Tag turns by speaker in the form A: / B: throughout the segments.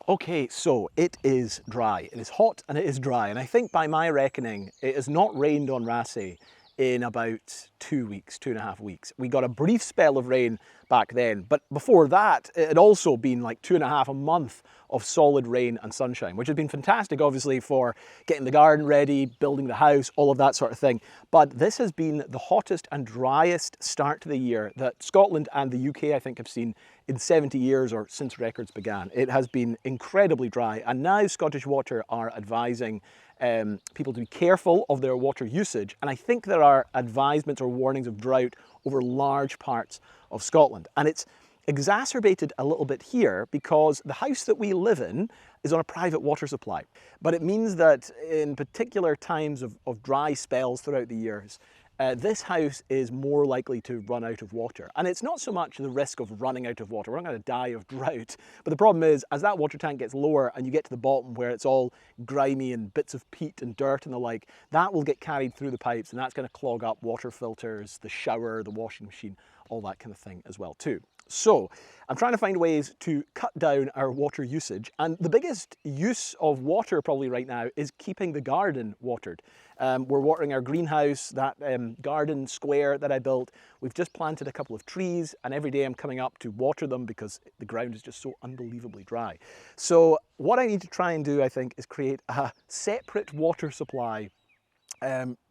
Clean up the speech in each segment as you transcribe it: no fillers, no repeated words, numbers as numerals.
A: Okay, so it is dry. It is hot and it is dry. And I think by my reckoning, it has not rained on Raasay in about 2 weeks, 2.5 weeks. We got a brief spell of rain back then, but before that, it had also been like 2.5 months of solid rain and sunshine, which has been fantastic, obviously, for getting the garden ready, building the house, all of that sort of thing. But this has been the hottest and driest start to the year that Scotland and the UK, I think, have seen in 70 years or since records began. It has been incredibly dry, and now Scottish Water are advising people to be careful of their water usage, and I think there are advisements or warnings of drought over large parts of Scotland. And it's exacerbated a little bit here because the house that we live in is on a private water supply. But it means that in particular times of dry spells throughout the years, this house is more likely to run out of water. And it's not so much the risk of running out of water. We're not going to die of drought. But the problem is, as that water tank gets lower and you get to the bottom where it's all grimy and bits of peat and dirt and the like, that will get carried through the pipes, and that's going to clog up water filters, the shower, the washing machine, all that kind of thing as well too. So I'm trying to find ways to cut down our water usage, and the biggest use of water probably right now is keeping the garden watered. We're watering our greenhouse, that garden square that I built. We've just planted a couple of trees, and every day I'm coming up to water them because the ground is just so unbelievably dry. So what I need to try and do, I think, is create a separate water supply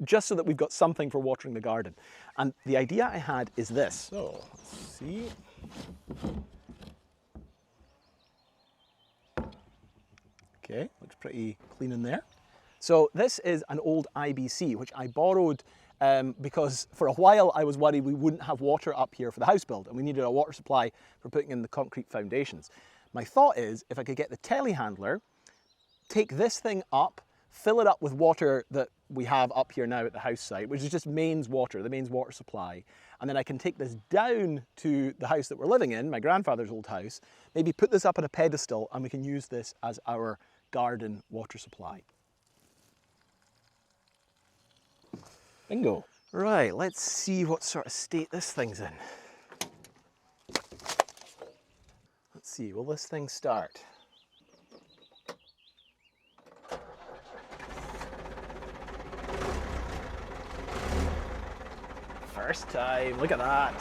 A: just so that we've got something for watering the garden. And the idea I had is this. So, let's see. Okay, looks pretty clean in there. So this is an old IBC, which I borrowed because for a while I was worried we wouldn't have water up here for the house build, and we needed a water supply for putting in the concrete foundations. My thought is, if I could get the telehandler, take this thing up, fill it up with water that we have up here now at the house site, which is just mains water, the mains water supply. And then I can take this down to the house that we're living in, my grandfather's old house, maybe put this up on a pedestal, and we can use this as our garden water supply. Bingo. Right, let's see what sort of state this thing's in. Let's see, will this thing start? First time, look at that.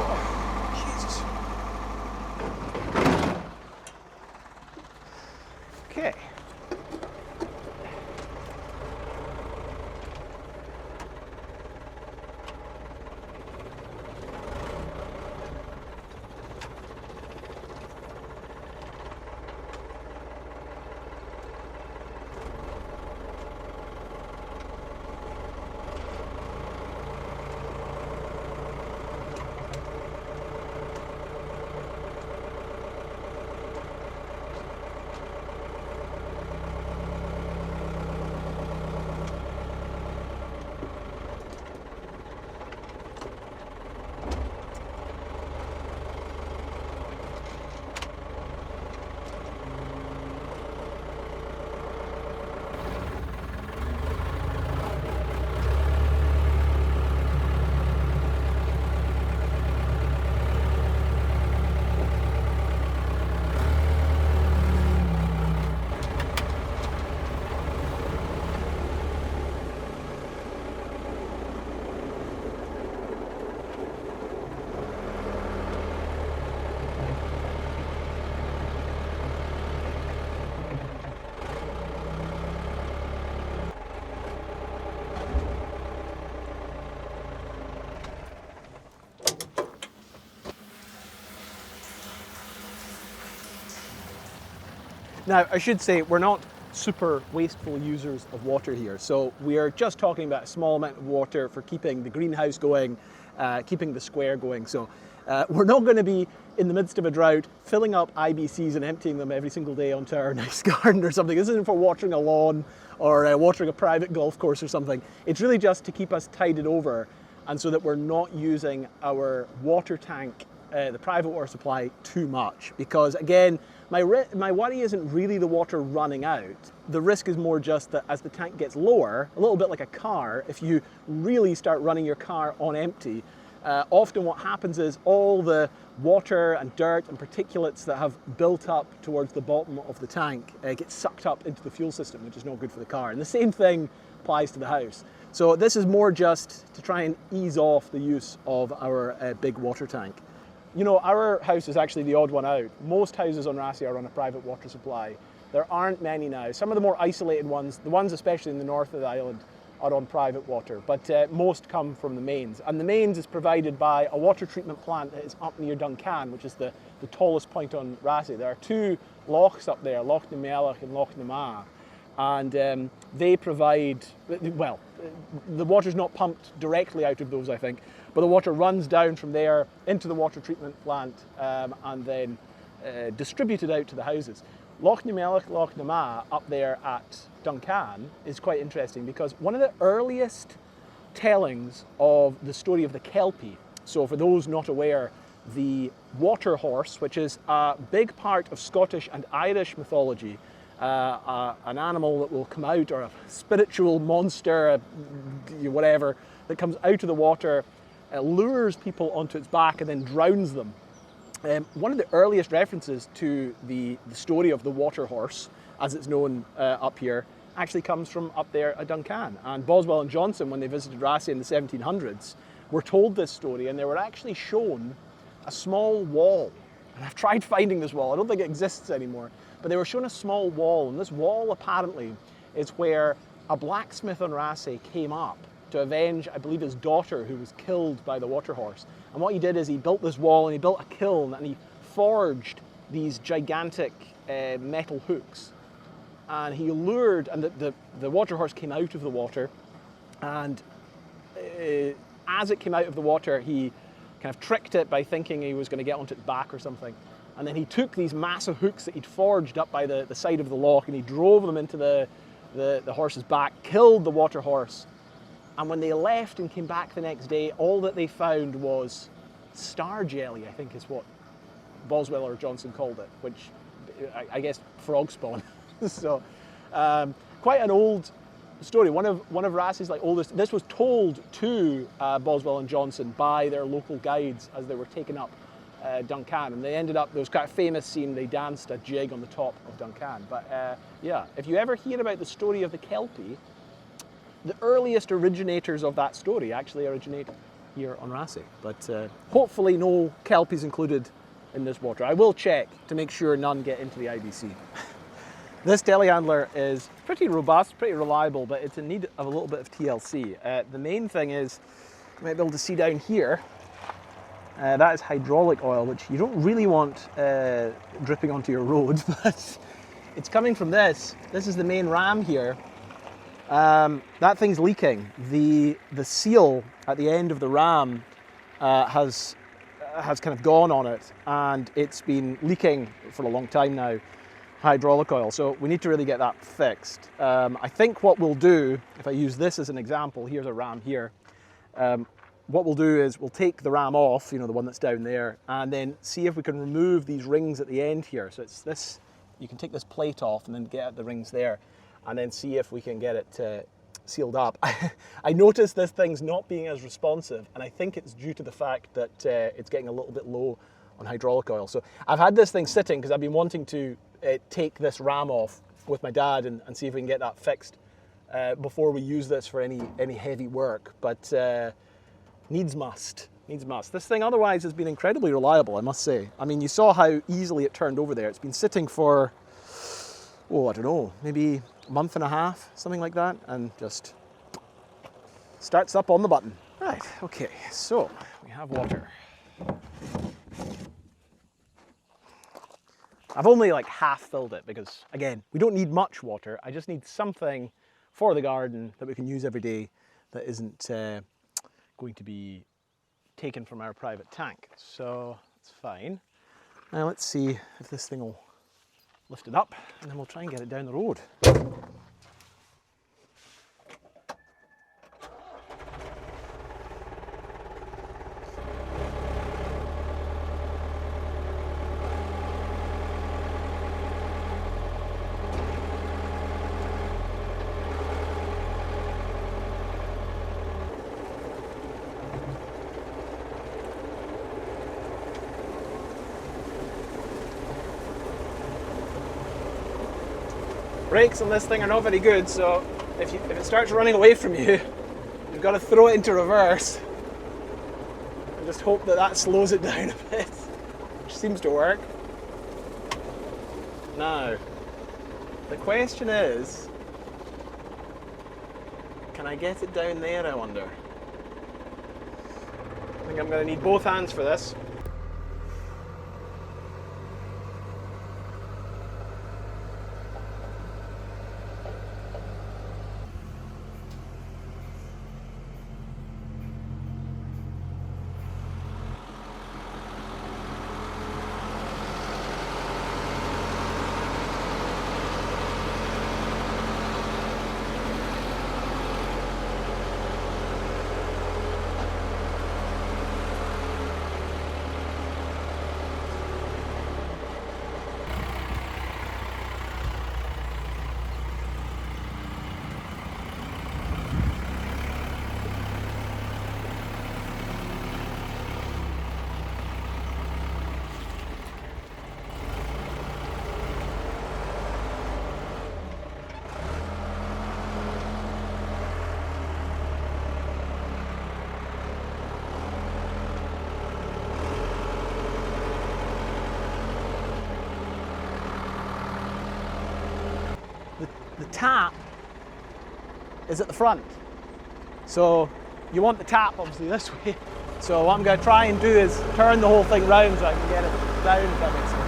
A: Oh, Jesus. Okay. Now, I should say we're not super wasteful users of water here. So we are just talking about a small amount of water for keeping the greenhouse going, keeping the square going. So we're not going to be in the midst of a drought filling up IBCs and emptying them every single day onto our nice garden or something. This isn't for watering a lawn or watering a private golf course or something. It's really just to keep us tided over, and so that we're not using our water tank the private water supply too much, because again, my worry isn't really the water running out. The risk is more just that as the tank gets lower, a little bit like a car, if you really start running your car on empty, often what happens is all the water and dirt and particulates that have built up towards the bottom of the tank get sucked up into the fuel system, which is not good for the car. And the same thing applies to the house. So this is more just to try and ease off the use of our big water tank. You know, our house is actually the odd one out. Most houses on Raasay are on a private water supply. There aren't many now. Some of the more isolated ones, the ones especially in the north of the island, are on private water, but most come from the mains. And the mains is provided by a water treatment plant that is up near Duncan, which is the tallest point on Raasay. There are two lochs up there, Loch na Melech and Loch na Ma, and they provide, well, the water's not pumped directly out of those, I think, but the water runs down from there into the water treatment plant and then distributed out to the houses. Loch na Melech, Loch na Ma up there at Duncan is quite interesting because one of the earliest tellings of the story of the kelpie, so for those not aware, the water horse, which is a big part of Scottish and Irish mythology, an animal that will come out, or a spiritual monster, whatever, that comes out of the water, lures people onto its back and then drowns them. One of the earliest references to the story of the water horse, as it's known up here, actually comes from up there at Duncan. And Boswell and Johnson, when they visited Raasay in the 1700s, were told this story, and they were actually shown a small wall. And I've tried finding this wall. I don't think it exists anymore. But they were shown a small wall, and this wall apparently is where a blacksmith on Raasay came up to avenge, I believe, his daughter who was killed by the water horse. And what he did is he built this wall and he built a kiln and he forged these gigantic metal hooks. And he lured, and the water horse came out of the water, and as it came out of the water, he kind of tricked it by thinking he was going to get onto its back or something. And then he took these massive hooks that he'd forged up by the side of the loch and he drove them into the horse's back, killed the water horse. And when they left and came back the next day, all that they found was star jelly, I think is what Boswell or Johnson called it, which I guess frog spawn. So quite an old story. One of Raasay's oldest. This was told to Boswell and Johnson by their local guides as they were taking up Duncan, and they ended up, there was quite a famous scene, they danced a jig on the top of Duncan. But yeah, if you ever hear about the story of the kelpie, the earliest originators of that story actually originate here on Raasay. But hopefully no kelpies included in this water. I will check to make sure none get into the IBC. This telehandler is pretty robust, pretty reliable, but it's in need of a little bit of TLC. The main thing is, you might be able to see down here, that is hydraulic oil, which you don't really want dripping onto your road, but it's coming from this. This is the main ram here. That thing's leaking. The seal at the end of the ram has kind of gone on it, and it's been leaking for a long time now, hydraulic oil. So we need to really get that fixed. I think what we'll do, if I use this as an example, here's a ram here. What we'll do is we'll take the ram off, you know, the one that's down there, and then see if we can remove these rings at the end here. So it's this, you can take this plate off and then get at the rings there, and then see if we can get it sealed up. I noticed this thing's not being as responsive, and I think it's due to the fact that it's getting a little bit low on hydraulic oil. So I've had this thing sitting because I've been wanting to take this ram off with my dad and see if we can get that fixed before we use this for any heavy work. But needs must. This thing otherwise has been incredibly reliable, I must say. I mean, you saw how easily it turned over there. It's been sitting for, I don't know, maybe a month and a half, something like that, and just starts up on the button. Right, okay, so we have water. I've only half filled it because, again, we don't need much water. I just need something for the garden that we can use every day that isn't going to be taken from our private tank. So it's fine. Now let's see if this thing will lift it up, and then we'll try and get it down the road. Brakes on this thing are not very good, so if it starts running away from you, you've got to throw it into reverse and just hope that that slows it down a bit, which seems to work. Now, the question is, can I get it down there, I wonder? I think I'm going to need both hands for this. The tap is at the front, so you want the tap obviously this way. So what I'm going to try and do is turn the whole thing round so I can get it down, if that makes sense.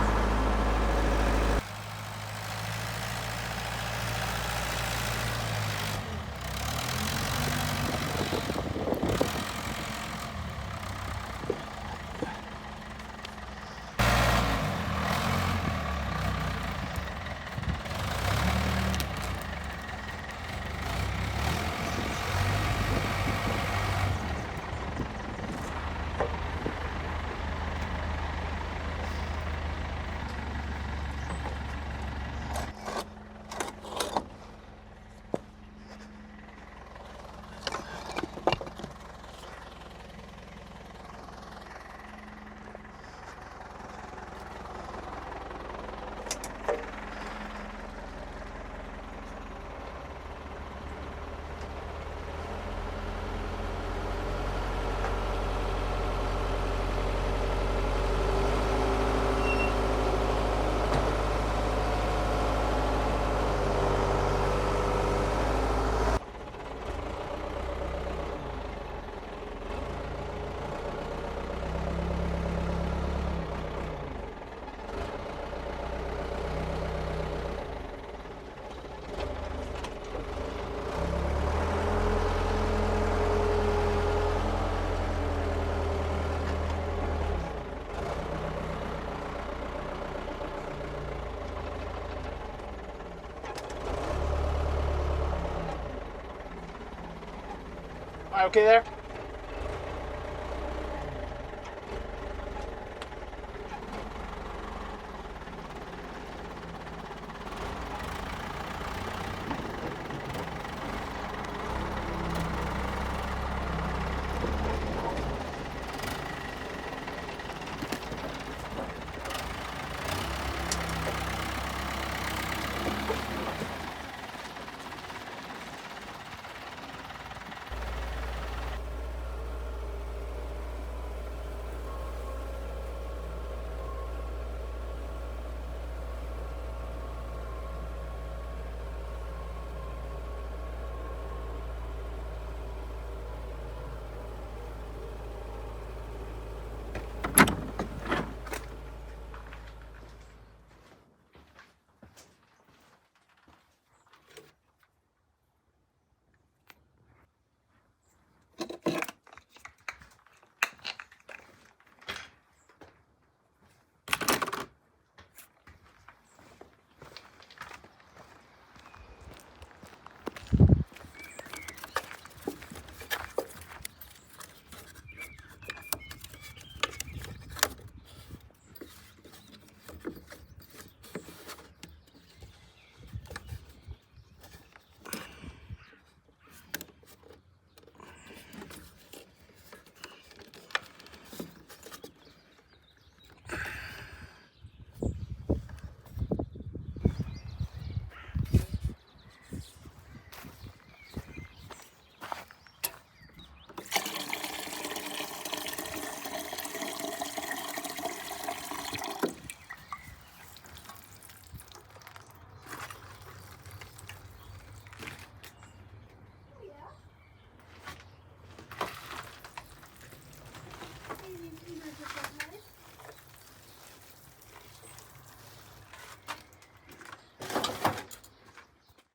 A: Okay there?